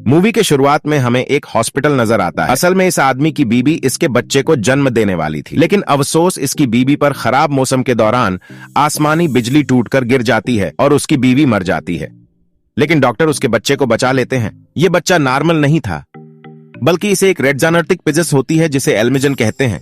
Movie के शुरुआत में हमें एक हॉस्पिटल नजर आता है। असल में इस आदमी की बीबी इसके बच्चे को जन्म देने वाली थी, लेकिन अफसोस इसकी बीबी पर खराब मौसम के दौरान आसमानी बिजली टूटकर गिर जाती है और उसकी बीवी मर जाती है। लेकिन डॉक्टर उसके बच्चे को बचा लेते हैं। ये बच्चा नॉर्मल नहीं था, बल्कि इसे एक रेड जेनेटिक पिजस होती है जिसे एल्मिजन कहते हैं।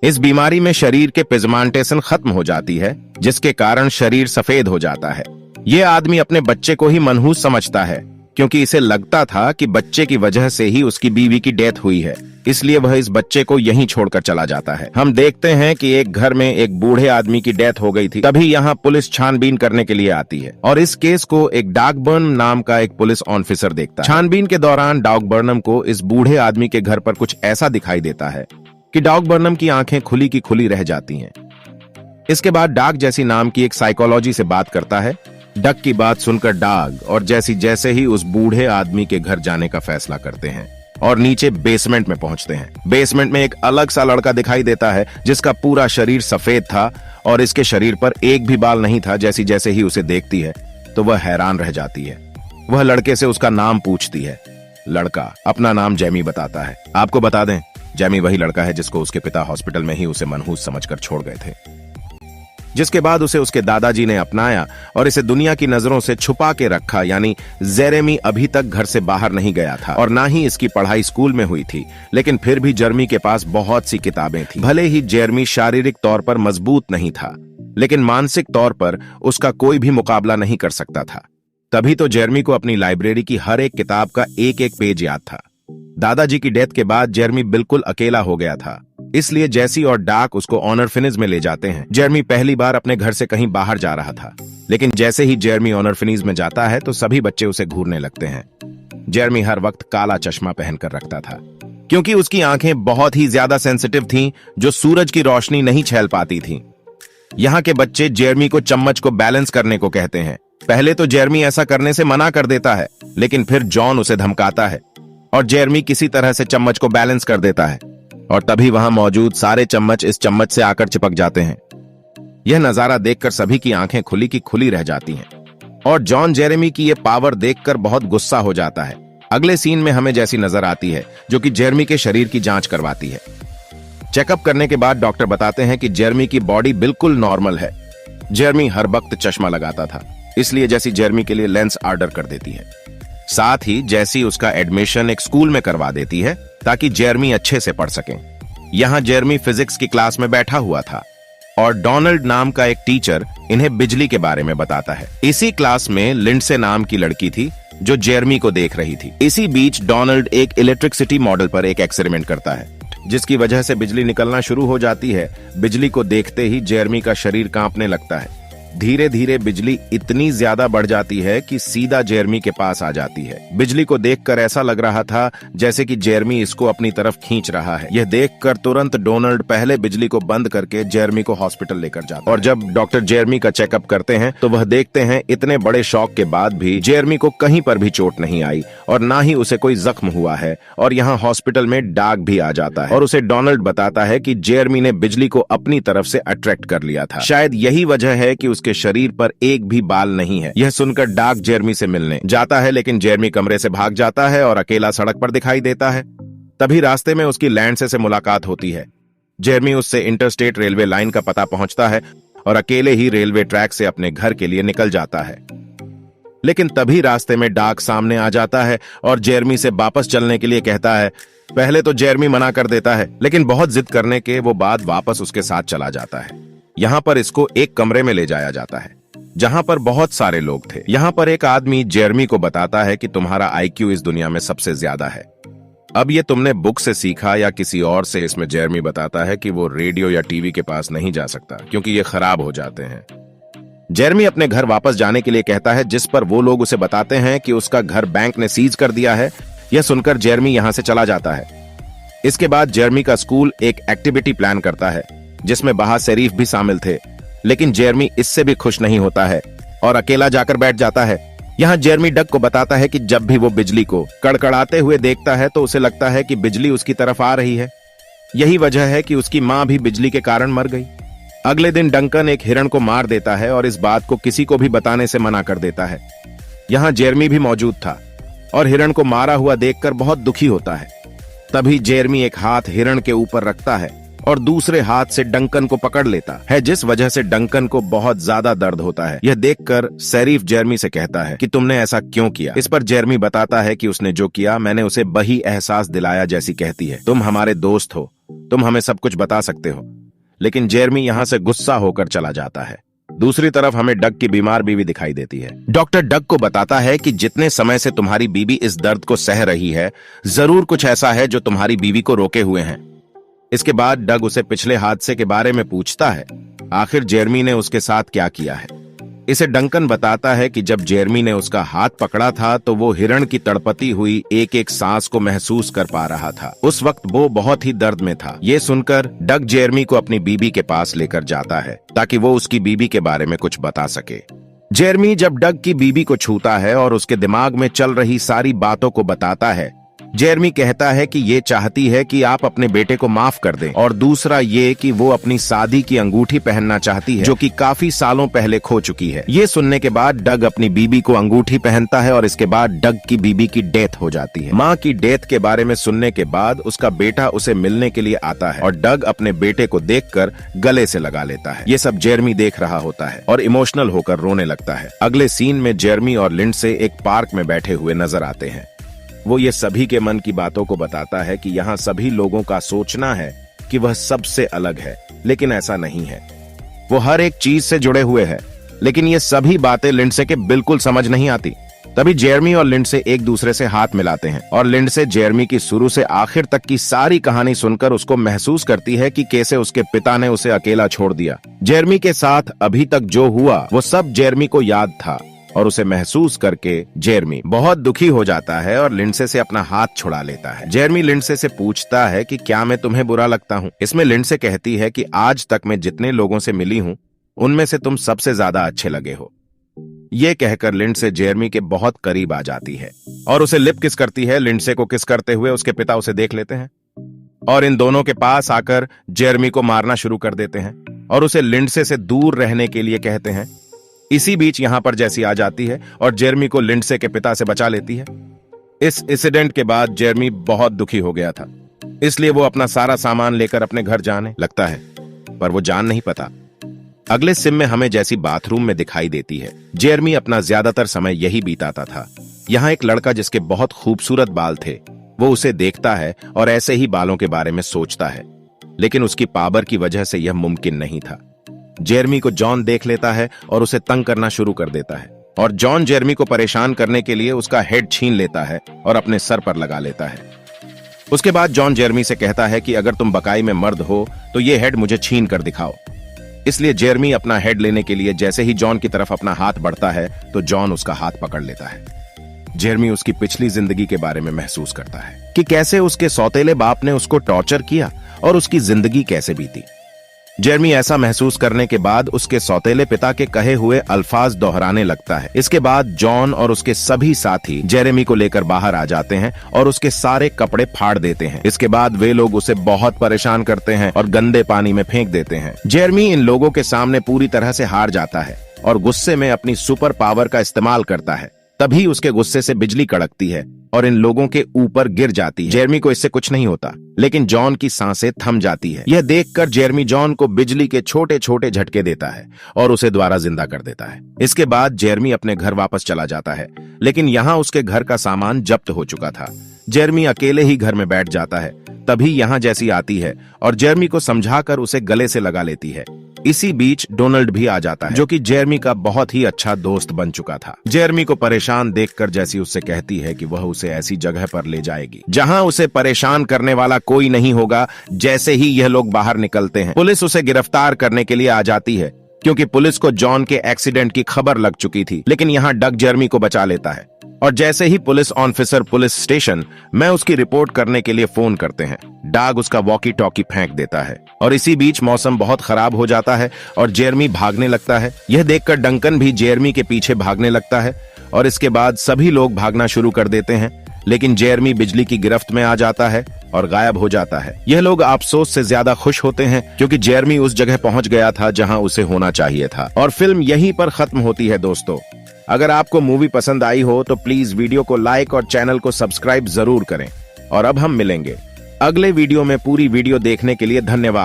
इस बीमारी में शरीर के पिगमेंटेशन खत्म हो जाती है, जिसके कारण शरीर सफेद हो जाता है। यह आदमी अपने बच्चे को ही मनहूस समझता है, क्योंकि इसे लगता था कि बच्चे की वजह से ही उसकी बीवी की डेथ हुई है, इसलिए वह इस बच्चे को यहीं छोड़कर चला जाता है। हम देखते हैं कि एक घर में एक बूढ़े आदमी की डेथ हो गई थी। तभी यहाँ पुलिस छानबीन करने के लिए आती है और इस केस को एक डॉग बर्नम नाम का एक पुलिस ऑफिसर देखता है। छानबीन के दौरान डॉग बर्नम को इस बूढ़े आदमी के घर पर कुछ ऐसा दिखाई देता है कि डॉग बर्नम की आंखें खुली की खुली रह जाती हैं। इसके बाद डॉग जैसी नाम की एक साइकोलॉजी से बात करता है। डक की बात सुनकर डॉग और जैसी जैसे ही उस बूढ़े आदमी के घर जाने का फैसला करते हैं और नीचे बेसमेंट में पहुंचते हैं। बेसमेंट में एक अलग सा लड़का दिखाई देता है जिसका पूरा शरीर सफेद था और इसके शरीर पर एक भी बाल नहीं था। जैसी जैसे ही उसे देखती है तो वह हैरान रह जाती है। वह लड़के से उसका नाम पूछती है। लड़का अपना नाम जैमी बताता है। आपको बता दें, जैमी वही लड़का है जिसको उसके पिता हॉस्पिटल में ही उसे मनहूस समझकर छोड़ गए थे, जिसके बाद उसे उसके दादाजी ने अपनाया और इसे दुनिया की नजरों से छुपा के रखा। यानी जेरेमी अभी तक घर से बाहर नहीं गया था और ना ही इसकी पढ़ाई स्कूल में हुई थी, लेकिन फिर भी जेरेमी के पास बहुत सी किताबें थी। भले ही जेरेमी शारीरिक तौर पर मजबूत नहीं था, लेकिन मानसिक तौर पर उसका कोई भी मुकाबला नहीं कर सकता था। तभी तो जेरेमी को अपनी लाइब्रेरी की हर एक किताब का एक एक पेज याद था। दादाजी की डेथ के बाद जेरेमी बिल्कुल अकेला हो गया था, इसलिए जैसी और डाक उसको ऑर्फनेज में ले जाते हैं। जेरेमी पहली बार अपने घर से कहीं बाहर जा रहा था, लेकिन जैसे ही जेरेमी ऑर्फनेज में जाता है तो सभी बच्चे उसे घूरने लगते हैं। जेरेमी हर वक्त काला चश्मा पहनकर रखता था, क्योंकि उसकी आंखें बहुत ही ज्यादा सेंसिटिव थीं, जो सूरज की रोशनी नहीं झेल पाती थीं। यहाँ के बच्चे जेरेमी को चम्मच को बैलेंस करने को कहते हैं। पहले तो जेरेमी ऐसा करने से मना कर देता है, लेकिन फिर जॉन उसे धमकाता है और जेरेमी किसी तरह से चम्मच को बैलेंस कर देता है और तभी वहां मौजूद सारे चम्मच इस चम्मच से आकर चिपक जाते हैं। यह नजारा देखकर सभी की आंखें खुली की खुली रह जाती हैं और जॉन जेरेमी की यह पावर देखकर बहुत गुस्सा हो जाता है। अगले सीन में हमें जैसी नजर आती है, जो कि जेरेमी के शरीर की जांच करवाती है। चेकअप करने के बाद डॉक्टर बताते हैं कि जेरेमी की बॉडी बिल्कुल नॉर्मल है। जेरेमी हर वक्त चश्मा लगाता था, इसलिए जैसी जेरेमी के लिए लेंस ऑर्डर कर देती है। साथ ही जैसी उसका एडमिशन एक स्कूल में करवा देती है ताकि जेरेमी अच्छे से पढ़ सके। यहाँ जेरेमी फिजिक्स की क्लास में बैठा हुआ था और डोनाल्ड नाम का एक टीचर इन्हें बिजली के बारे में बताता है। इसी क्लास में लिंडसे नाम की लड़की थी जो जेरेमी को देख रही थी। इसी बीच डोनाल्ड एक इलेक्ट्रिसिटी मॉडल पर एक एक्सपेरिमेंट करता है, जिसकी वजह से बिजली निकलना शुरू हो जाती है। बिजली को देखते ही जेरेमी का शरीर कांपने लगता है। धीरे धीरे बिजली इतनी ज्यादा बढ़ जाती है कि सीधा जेरेमी के पास आ जाती है। बिजली को देखकर ऐसा लग रहा था जैसे कि जेरेमी इसको अपनी तरफ खींच रहा है। यह देखकर तुरंत डोनाल्ड पहले बिजली को बंद करके जेरेमी को हॉस्पिटल लेकर जाता है और जब डॉक्टर जेरेमी का चेकअप करते हैं तो वह देखते हैं इतने बड़े शॉक के बाद भी जेरेमी को कहीं पर भी चोट नहीं आई और ना ही उसे कोई जख्म हुआ है। और यहाँ हॉस्पिटल में डॉग भी आ जाता है और उसे डोनाल्ड बताता है कि जेरेमी ने बिजली को अपनी तरफ से अट्रैक्ट कर लिया था। शायद यही वजह है कि उसके शरीर पर एक भी बाल नहीं है। यह सुनकर डॉग जेरेमी से मिलने जाता है, लेकिन जेरेमी कमरे से भाग जाता है और अकेला सड़क पर दिखाई देता है। तभी रास्ते में उसकी लैंडसे से मुलाकात होती है। जेरेमी उससे इंटरस्टेट रेलवे लाइन का पता पहुंचता है और अकेले ही रेलवे ट्रैक से अपने घर के लिए निकल जाता है। लेकिन तभी रास्ते में डॉग सामने आ जाता है और जेरेमी से वापस चलने के लिए कहता है। पहले तो जेरेमी मना कर देता है, लेकिन बहुत जिद करने के वो बाद वापस उसके साथ चला जाता है। यहाँ पर इसको एक कमरे में ले जाया जाता है जहाँ पर बहुत सारे लोग थे। यहाँ पर एक आदमी जेरेमी को बताता है कि तुम्हारा आईक्यू इस दुनिया में सबसे ज्यादा है। अब ये तुमने बुक से सीखा या किसी और से? इसमें जेरेमी बताता है कि वो रेडियो या टीवी के पास नहीं जा सकता क्योंकि ये खराब हो जाते हैं। जेरेमी अपने घर वापस जाने के लिए कहता है, जिस पर वो लोग उसे बताते हैं कि उसका घर बैंक ने सीज कर दिया है। यह सुनकर जेरेमी यहाँ से चला जाता है। इसके बाद जेरेमी का स्कूल एक एक्टिविटी प्लान करता है जिसमें बाहर शरीफ भी शामिल थे, लेकिन जेरेमी इससे भी खुश नहीं होता है और अकेला जाकर बैठ जाता है। यहाँ जेरेमी डक को बताता है कि जब भी वो बिजली को कड़कड़ाते हुए देखता है तो उसे लगता है कि बिजली उसकी तरफ आ रही है। यही वजह है कि उसकी माँ भी बिजली के कारण मर गई। अगले दिन डंकन एक हिरण को मार देता है और इस बात को किसी को भी बताने से मना कर देता है। यहाँ जेरेमी भी मौजूद था। और हिरण को मारा हुआ देखकर बहुत दुखी होता है। तभी जेरमी एक हाथ हिरण के ऊपर रखता है और दूसरे हाथ से डंकन को पकड़ लेता है, जिस वजह से डंकन को बहुत ज्यादा दर्द होता है। यह देखकर शेरिफ जेरमी से कहता है कि तुमने ऐसा क्यों किया। इस पर जेरमी बताता है कि उसने जो किया मैंने उसे वही एहसास दिलाया जैसी कहती है। तुम हमारे दोस्त हो, तुम हमें सब कुछ बता सकते हो। लेकिन जेरमी यहाँ से गुस्सा होकर चला जाता है। दूसरी तरफ हमें डग की बीमार बीवी दिखाई देती है। डॉक्टर डग को बताता है कि जितने समय से तुम्हारी बीवी इस दर्द को सह रही है, जरूर कुछ ऐसा है जो तुम्हारी बीवी को रोके हुए हैं। इसके बाद डग उसे पिछले हादसे के बारे में पूछता है, आखिर जेरमी ने उसके साथ क्या किया है। इसे डंकन बताता है कि जब जेरमी ने उसका हाथ पकड़ा था तो वो हिरण की तड़पती हुई एक एक सांस को महसूस कर पा रहा था। उस वक्त वो बहुत ही दर्द में था। ये सुनकर डग जेरमी को अपनी बीबी के पास लेकर जाता है ताकि वो उसकी बीबी के बारे में कुछ बता सके। जेरमी जब डग की बीबी को छूता है और उसके दिमाग में चल रही सारी बातों को बताता है, जेरमी कहता है कि ये चाहती है कि आप अपने बेटे को माफ कर दें, और दूसरा ये कि वो अपनी शादी की अंगूठी पहनना चाहती है जो कि काफी सालों पहले खो चुकी है। ये सुनने के बाद डग अपनी बीबी को अंगूठी पहनता है और इसके बाद डग की बीबी की डेथ हो जाती है। माँ की डेथ के बारे में सुनने के बाद उसका बेटा उसे मिलने के लिए आता है और डग अपने बेटे को देखकर गले से लगा लेता है। ये सब जेरमी देख रहा होता है और इमोशनल होकर रोने लगता है। अगले सीन में जेरमी और लिंडसे एक पार्क में बैठे हुए नजर आते हैं। वो ये सभी के मन की बातों को बताता है कि यहाँ सभी लोगों का सोचना है कि वह सबसे अलग है, लेकिन ऐसा नहीं है। वो हर एक चीज से जुड़े हुए हैं, लेकिन ये सभी बातें लिंडसे के बिल्कुल समझ नहीं आती। तभी जेरमी और लिंडसे एक दूसरे से हाथ मिलाते हैं और लिंडसे जेरमी की शुरू से आखिर तक की सारी कहानी सुनकर उसको महसूस करती है कि कैसे उसके पिता ने उसे अकेला छोड़ दिया। जेरमी के साथ अभी तक जो हुआ वो सब जेरमी को याद था और उसे महसूस करके जेरमी बहुत दुखी हो जाता है और लिंडसे से अपना हाथ छुड़ा लेता है। जेरमी लिंडसे से पूछता है कि क्या मैं तुम्हें बुरा लगता हूँ। इसमें लिंडसे कहती है कि आज तक मैं जितने लोगों से मिली हूँ उनमें से तुम सबसे ज्यादा अच्छे लगे हो। ये कहकर लिंडसे जेरमी के बहुत करीब आ जाती है और उसे लिप किस करती है। लिंडसे को किस करते हुए उसके पिता उसे देख लेते हैं और इन दोनों के पास आकर जेरमी को मारना शुरू कर देते हैं और उसे लिंडसे से दूर रहने के लिए कहते हैं। इसी बीच यहाँ पर जैसी आ जाती है और जेरमी को लिंडसे के पिता से बचा लेती है। इस इंसिडेंट के बाद जेरमी बहुत दुखी हो गया था, इसलिए वो अपना सारा सामान लेकर अपने घर जाने लगता है, पर वो जान नहीं पाता। अगले सीन में हमें जैसी बाथरूम में दिखाई देती है। जेरमी अपना ज्यादातर समय यही बिताता था। यहाँ एक लड़का जिसके बहुत खूबसूरत बाल थे, वो उसे देखता है और ऐसे ही बालों के बारे में सोचता है, लेकिन उसकी पावर की वजह से यह मुमकिन नहीं था। जेरमी को जॉन देख लेता है और उसे तंग करना शुरू कर देता है और जॉन जेरमी को परेशान करने के लिए उसका हेड छीन लेता है और अपने सर पर लगा लेता है। उसके बाद जॉन जेरमी से कहता है कि अगर तुम बकाई में मर्द हो तो ये हेड मुझे छीन कर दिखाओ। इसलिए जेरमी अपना हेड लेने के लिए जैसे ही जॉन की तरफ अपना हाथ बढ़ता है तो जॉन उसका हाथ पकड़ लेता है। जेरमी उसकी पिछली जिंदगी के बारे में महसूस करता है कि कैसे उसके सौतेले बाप ने उसको टॉर्चर किया और उसकी जिंदगी कैसे बीती। जेरमी ऐसा महसूस करने के बाद उसके सौतेले पिता के कहे हुए अल्फाज दोहराने लगता है। इसके बाद जॉन और उसके सभी साथी जेरेमी को लेकर बाहर आ जाते हैं और उसके सारे कपड़े फाड़ देते हैं। इसके बाद वे लोग उसे बहुत परेशान करते हैं और गंदे पानी में फेंक देते हैं। जेरमी इन लोगों के सामने पूरी तरह से हार जाता है और गुस्से में अपनी सुपर पावर का इस्तेमाल करता है। तभी उसके गुस्से से बिजली कड़कती है और इन लोगों के ऊपर गिर जाती है। जेरमी को इससे कुछ नहीं होता, लेकिन जॉन की सांसें थम जाती है। यह देखकर जेरमी जॉन को बिजली के छोटे छोटे झटके देता है और उसे दोबारा जिंदा कर देता है। इसके बाद जेरमी अपने घर वापस चला जाता है, लेकिन यहाँ उसके घर का सामान जब्त हो चुका था। जेरमी अकेले ही घर में बैठ जाता है। तभी यहाँ जैसी आती है और जेरमी को समझाकर उसे गले से लगा लेती है। इसी बीच डोनाल्ड भी आ जाता है, जो कि जेरमी का बहुत ही अच्छा दोस्त बन चुका था। जेरमी को परेशान देखकर जैसी उससे कहती है कि वह उसे ऐसी जगह पर ले जाएगी जहां उसे परेशान करने वाला कोई नहीं होगा। जैसे ही यह लोग बाहर निकलते हैं, पुलिस उसे गिरफ्तार करने के लिए आ जाती है, क्योंकि पुलिस को जॉन के एक्सीडेंट की खबर लग चुकी थी। लेकिन यहाँ डग जेरमी को बचा लेता है और जैसे ही पुलिस ऑफिसर पुलिस स्टेशन में उसकी रिपोर्ट करने के लिए फोन करते हैं, डाग उसका वॉकी टॉकी फेंक देता है और इसी बीच मौसम बहुत खराब हो जाता है और जेरमी भागने लगता है। यह देखकर डंकन भी जेरमी के पीछे भागने लगता है और इसके बाद सभी लोग भागना शुरू कर देते हैं, लेकिन जेरमी बिजली की गिरफ्त में आ जाता है और गायब हो जाता है। यह लोग अफसोस से ज्यादा खुश होते हैं, क्योंकि जेरमी उस जगह पहुंच गया था जहां उसे होना चाहिए था। और फिल्म यहीं पर खत्म होती है दोस्तों। अगर आपको मूवी पसंद आई हो तो प्लीज वीडियो को लाइक और चैनल को सब्सक्राइब जरूर करें। और अब हम मिलेंगे अगले वीडियो में। पूरी वीडियो देखने के लिए धन्यवाद।